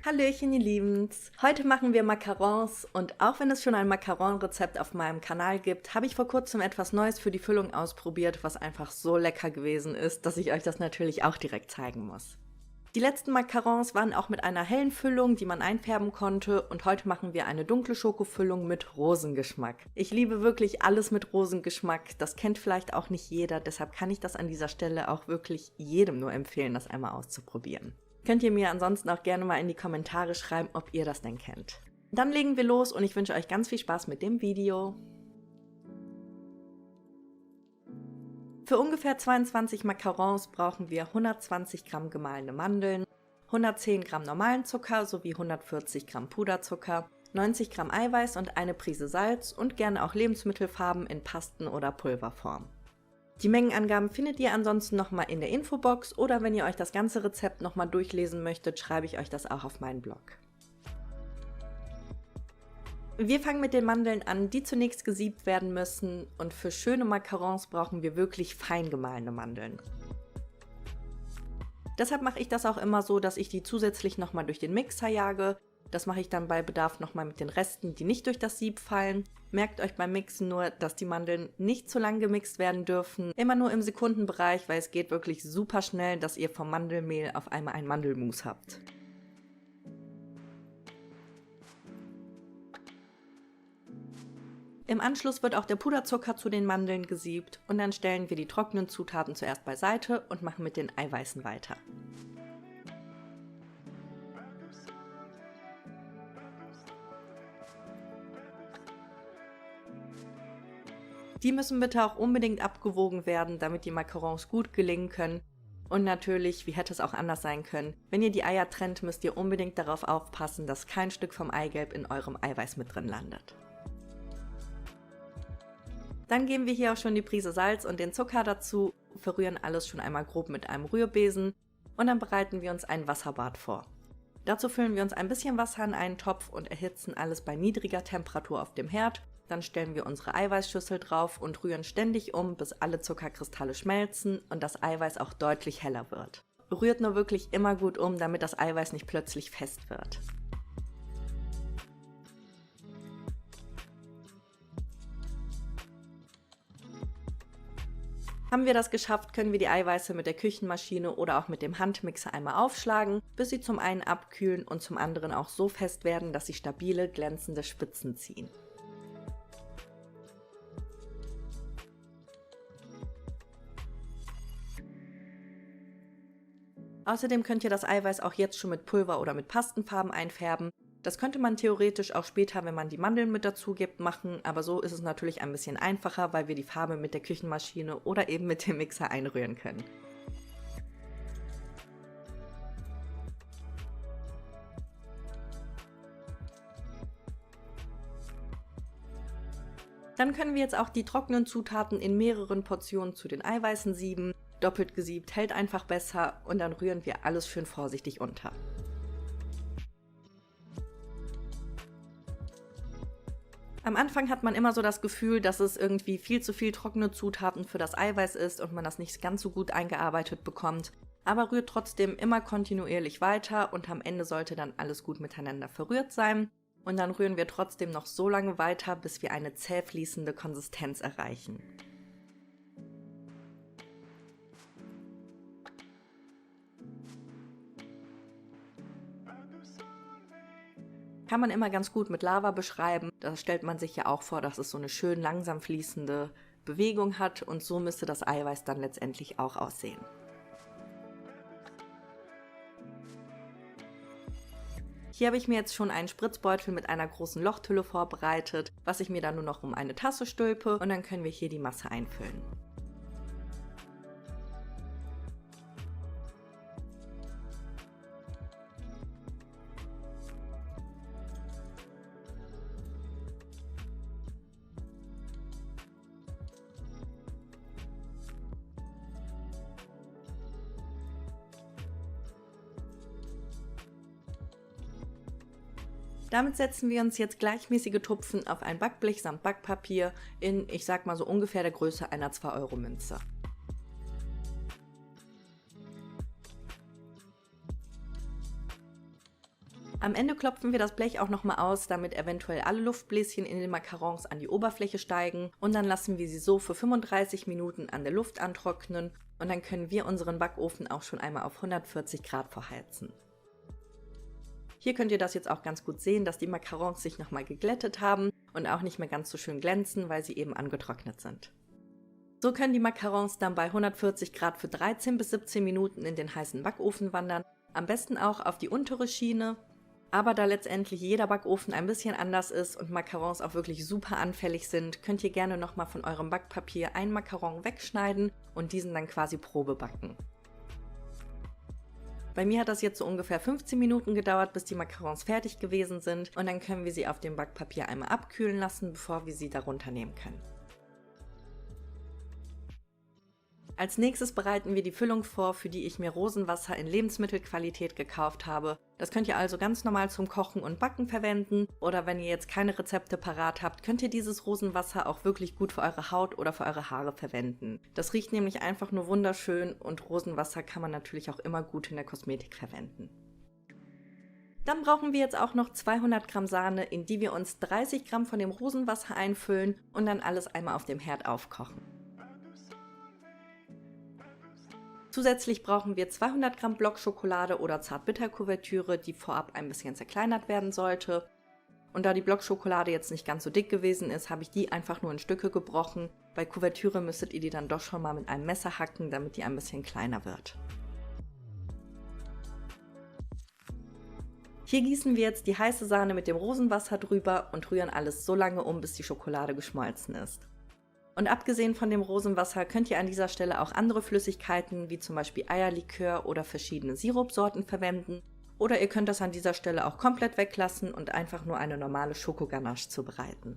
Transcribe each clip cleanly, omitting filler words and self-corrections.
Hallöchen, ihr Liebens! Heute machen wir Macarons und auch wenn es schon ein Macaron-Rezept auf meinem Kanal gibt, habe ich vor kurzem etwas Neues für die Füllung ausprobiert, was einfach so lecker gewesen ist, dass ich euch das natürlich auch direkt zeigen muss. Die letzten Macarons waren auch mit einer hellen Füllung, die man einfärben konnte, und heute machen wir eine dunkle Schokofüllung mit Rosengeschmack. Ich liebe wirklich alles mit Rosengeschmack, das kennt vielleicht auch nicht jeder, deshalb kann ich das an dieser Stelle auch wirklich jedem nur empfehlen, das einmal auszuprobieren. Könnt ihr mir ansonsten auch gerne mal in die Kommentare schreiben, ob ihr das denn kennt. Dann legen wir los und ich wünsche euch ganz viel Spaß mit dem Video. Für ungefähr 22 Macarons brauchen wir 120 Gramm gemahlene Mandeln, 110 Gramm normalen Zucker sowie 140 Gramm Puderzucker, 90 Gramm Eiweiß und eine Prise Salz und gerne auch Lebensmittelfarben in Pasten- oder Pulverform. Die Mengenangaben findet ihr ansonsten nochmal in der Infobox oder wenn ihr euch das ganze Rezept nochmal durchlesen möchtet, schreibe ich euch das auch auf meinen Blog. Wir fangen mit den Mandeln an, die zunächst gesiebt werden müssen, und für schöne Macarons brauchen wir wirklich fein gemahlene Mandeln. Deshalb mache ich das auch immer so, dass ich die zusätzlich nochmal durch den Mixer jage. Das mache ich dann bei Bedarf nochmal mit den Resten, die nicht durch das Sieb fallen. Merkt euch beim Mixen nur, dass die Mandeln nicht zu lang gemixt werden dürfen. Immer nur im Sekundenbereich, weil es geht wirklich super schnell, dass ihr vom Mandelmehl auf einmal ein Mandelmus habt. Im Anschluss wird auch der Puderzucker zu den Mandeln gesiebt und dann stellen wir die trockenen Zutaten zuerst beiseite und machen mit den Eiweißen weiter. Die müssen bitte auch unbedingt abgewogen werden, damit die Macarons gut gelingen können. Und natürlich, wie hätte es auch anders sein können, wenn ihr die Eier trennt, müsst ihr unbedingt darauf aufpassen, dass kein Stück vom Eigelb in eurem Eiweiß mit drin landet. Dann geben wir hier auch schon die Prise Salz und den Zucker dazu, verrühren alles schon einmal grob mit einem Rührbesen und dann bereiten wir uns ein Wasserbad vor. Dazu füllen wir uns ein bisschen Wasser in einen Topf und erhitzen alles bei niedriger Temperatur auf dem Herd. Dann stellen wir unsere Eiweißschüssel drauf und rühren ständig um, bis alle Zuckerkristalle schmelzen und das Eiweiß auch deutlich heller wird. Rührt nur wirklich immer gut um, damit das Eiweiß nicht plötzlich fest wird. Haben wir das geschafft, können wir die Eiweiße mit der Küchenmaschine oder auch mit dem Handmixer einmal aufschlagen, bis sie zum einen abkühlen und zum anderen auch so fest werden, dass sie stabile, glänzende Spitzen ziehen. Außerdem könnt ihr das Eiweiß auch jetzt schon mit Pulver oder mit Pastenfarben einfärben. Das könnte man theoretisch auch später, wenn man die Mandeln mit dazu gibt, machen, aber so ist es natürlich ein bisschen einfacher, weil wir die Farbe mit der Küchenmaschine oder eben mit dem Mixer einrühren können. Dann können wir jetzt auch die trockenen Zutaten in mehreren Portionen zu den Eiweißen sieben. Doppelt gesiebt hält einfach besser und dann rühren wir alles schön vorsichtig unter. Am Anfang hat man immer so das Gefühl, dass es irgendwie viel zu viel trockene Zutaten für das Eiweiß ist und man das nicht ganz so gut eingearbeitet bekommt. Aber rührt trotzdem immer kontinuierlich weiter und am Ende sollte dann alles gut miteinander verrührt sein. Und dann rühren wir trotzdem noch so lange weiter, bis wir eine zäh fließende Konsistenz erreichen. Kann man immer ganz gut mit Lava beschreiben. Da stellt man sich ja auch vor, dass es so eine schön langsam fließende Bewegung hat und so müsste das Eiweiß dann letztendlich auch aussehen. Hier habe ich mir jetzt schon einen Spritzbeutel mit einer großen Lochtülle vorbereitet, was ich mir dann nur noch um eine Tasse stülpe und dann können wir hier die Masse einfüllen. Damit setzen wir uns jetzt gleichmäßige Tupfen auf ein Backblech samt Backpapier in, ich sag mal so ungefähr der Größe einer 2-Euro-Münze. Am Ende klopfen wir das Blech auch nochmal aus, damit eventuell alle Luftbläschen in den Macarons an die Oberfläche steigen und dann lassen wir sie so für 35 Minuten an der Luft antrocknen und dann können wir unseren Backofen auch schon einmal auf 140 Grad vorheizen. Hier könnt ihr das jetzt auch ganz gut sehen, dass die Macarons sich nochmal geglättet haben und auch nicht mehr ganz so schön glänzen, weil sie eben angetrocknet sind. So können die Macarons dann bei 140 Grad für 13 bis 17 Minuten in den heißen Backofen wandern, am besten auch auf die untere Schiene. Aber da letztendlich jeder Backofen ein bisschen anders ist und Macarons auch wirklich super anfällig sind, könnt ihr gerne nochmal von eurem Backpapier einen Macaron wegschneiden und diesen dann quasi Probe backen. Bei mir hat das jetzt so ungefähr 15 Minuten gedauert, bis die Macarons fertig gewesen sind und dann können wir sie auf dem Backpapier einmal abkühlen lassen, bevor wir sie darunter nehmen können. Als nächstes bereiten wir die Füllung vor, für die ich mir Rosenwasser in Lebensmittelqualität gekauft habe. Das könnt ihr also ganz normal zum Kochen und Backen verwenden oder wenn ihr jetzt keine Rezepte parat habt, könnt ihr dieses Rosenwasser auch wirklich gut für eure Haut oder für eure Haare verwenden. Das riecht nämlich einfach nur wunderschön und Rosenwasser kann man natürlich auch immer gut in der Kosmetik verwenden. Dann brauchen wir jetzt auch noch 200 Gramm Sahne, in die wir uns 30 Gramm von dem Rosenwasser einfüllen und dann alles einmal auf dem Herd aufkochen. Zusätzlich brauchen wir 200 Gramm Blockschokolade oder Zartbitterkuvertüre, die vorab ein bisschen zerkleinert werden sollte. Und da die Blockschokolade jetzt nicht ganz so dick gewesen ist, habe ich die einfach nur in Stücke gebrochen. Bei Kuvertüre müsstet ihr die dann doch schon mal mit einem Messer hacken, damit die ein bisschen kleiner wird. Hier gießen wir jetzt die heiße Sahne mit dem Rosenwasser drüber und rühren alles so lange um, bis die Schokolade geschmolzen ist. Und abgesehen von dem Rosenwasser könnt ihr an dieser Stelle auch andere Flüssigkeiten wie zum Beispiel Eierlikör oder verschiedene Sirupsorten verwenden. Oder ihr könnt das an dieser Stelle auch komplett weglassen und einfach nur eine normale Schokoganache zubereiten.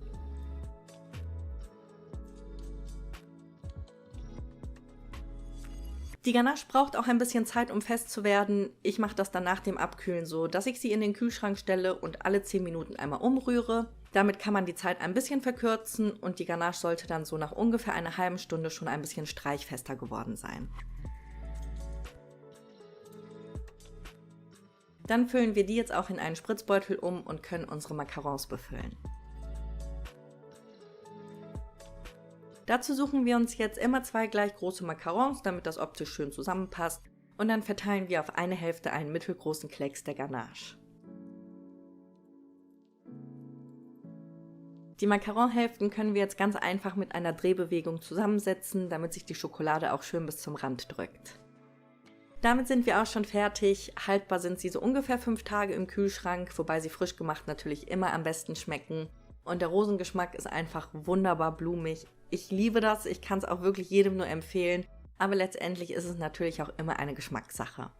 Die Ganache braucht auch ein bisschen Zeit, um fest zu werden. Ich mache das dann nach dem Abkühlen so, dass ich sie in den Kühlschrank stelle und alle 10 Minuten einmal umrühre. Damit kann man die Zeit ein bisschen verkürzen und die Ganache sollte dann so nach ungefähr einer halben Stunde schon ein bisschen streichfester geworden sein. Dann füllen wir die jetzt auch in einen Spritzbeutel um und können unsere Macarons befüllen. Dazu suchen wir uns jetzt immer 2 gleich große Macarons, damit das optisch schön zusammenpasst und dann verteilen wir auf eine Hälfte einen mittelgroßen Klecks der Ganache. Die Macaronhälften können wir jetzt ganz einfach mit einer Drehbewegung zusammensetzen, damit sich die Schokolade auch schön bis zum Rand drückt. Damit sind wir auch schon fertig. Haltbar sind sie so ungefähr 5 Tage im Kühlschrank, wobei sie frisch gemacht natürlich immer am besten schmecken. Und der Rosengeschmack ist einfach wunderbar blumig. Ich liebe das, ich kann es auch wirklich jedem nur empfehlen, aber letztendlich ist es natürlich auch immer eine Geschmackssache.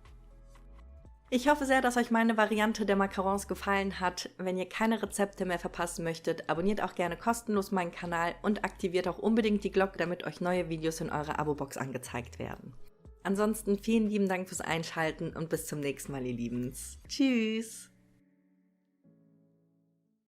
Ich hoffe sehr, dass euch meine Variante der Macarons gefallen hat. Wenn ihr keine Rezepte mehr verpassen möchtet, abonniert auch gerne kostenlos meinen Kanal und aktiviert auch unbedingt die Glocke, damit euch neue Videos in eurer Abo-Box angezeigt werden. Ansonsten vielen lieben Dank fürs Einschalten und bis zum nächsten Mal, ihr Liebens. Tschüss!